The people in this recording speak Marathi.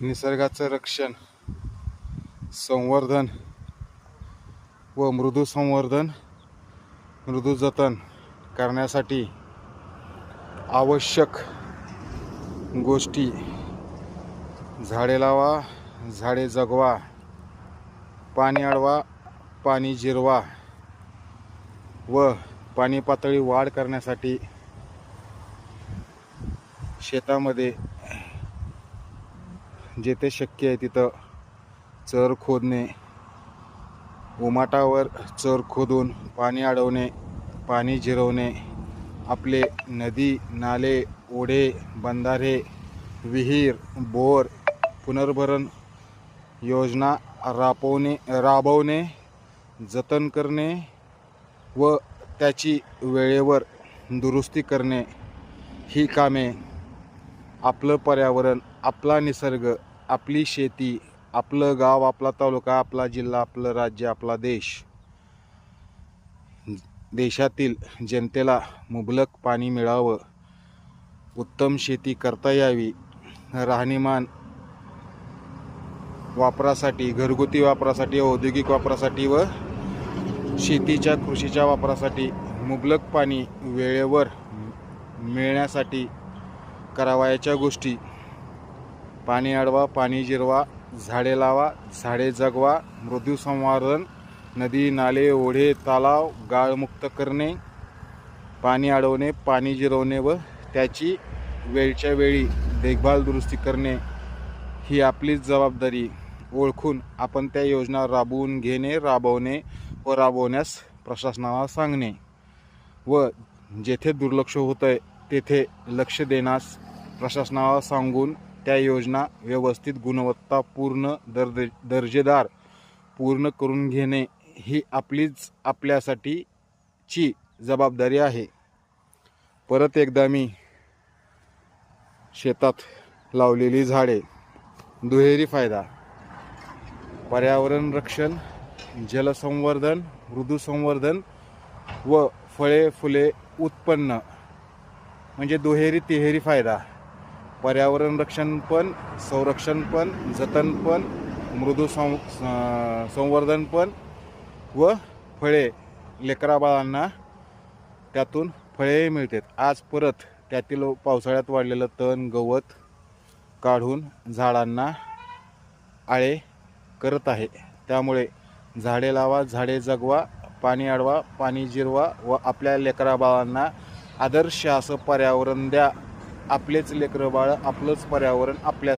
निसर्गाचं रक्षण, संवर्धन व मृदू संवर्धन, मृदू जतन करण्यासाठी आवश्यक गोष्टी: झाडे लावा, झाडे जगवा, पाणी अडवा, पाणी जिरवा व पाणी पातळी वाढ करण्यासाठी शेतामध्ये जेथे शक्य आहे तिथं चर खोदणे, उमाटावर चर खोदून पाणी अडवणे, पाणी जिरवणे, आपले नदी, नाले, ओढे, बंधारे, विहीर, बोर पुनर्भरण योजना राबवणे, जतन करणे व त्याची वेळेवर दुरुस्ती करणे ही कामे आपलं पर्यावरण, आपला निसर्ग, आपली शेती, आपलं गाव, आपला तालुका, आपला जिल्हा, आपलं राज्य, आपला देश, देशातील जनतेला मुबलक पाणी मिळावं, उत्तम शेती करता यावी, राहणीमान वापरासाठी, घरगुती वापरासाठी, औद्योगिक वापरासाठी व शेतीच्या कृषीच्या वापरासाठी मुबलक पाणी वेळेवर मिळण्यासाठी करावयाच्या गोष्टी: पाणी अडवा, पाणी जिरवा, झाडे लावा, झाडे जगवा, मृदू संवर्धन, नदी, नाले, ओढे, तलाव गाळमुक्त करणे, पाणी अडवणे, पाणी जिरवणे व त्याची वेळच्या वेळी देखभाल दुरुस्ती करणे ही आपलीच जबाबदारी ओळखून आपण त्या योजना राबवून घेणे, राबवणे व राबवण्यास प्रशासनाला सांगणे व जेथे दुर्लक्ष होतंय तेथे लक्ष देण्यास प्रशासनाला सांगून त्या योजना व्यवस्थित, गुणवत्तापूर्ण, दर्जेदार पूर्ण करून घेणे ही आपलीच आपल्यासाठीची जबाबदारी आहे. परत एकदा मी शेतात लावलेली झाडे: दुहेरी फायदा, पर्यावरण रक्षण, जलसंवर्धन, मृदू संवर्धन व फळे फुले उत्पन्न, म्हणजे दुहेरी तिहेरी फायदा. पर्यावरण रक्षण पण, संरक्षण पण, जतन पण, मृदू संवर्धन पण व फळे लेकराबाळांना त्यातून फळे मिळतात. आज परत त्यातील पावसाळ्यात वाढलेलं तण गवत काढून झाडांना आळे करत आहे. त्यामुळे झाडे लावा, झाडे जगवा, पाणी अडवा, पाणी जिरवा व आपल्या लेकराबाळांना आदर्श असं पर्यावरण द्या. आपलेच लेकरं बाळ, आपलंच पर्यावरण आपल्या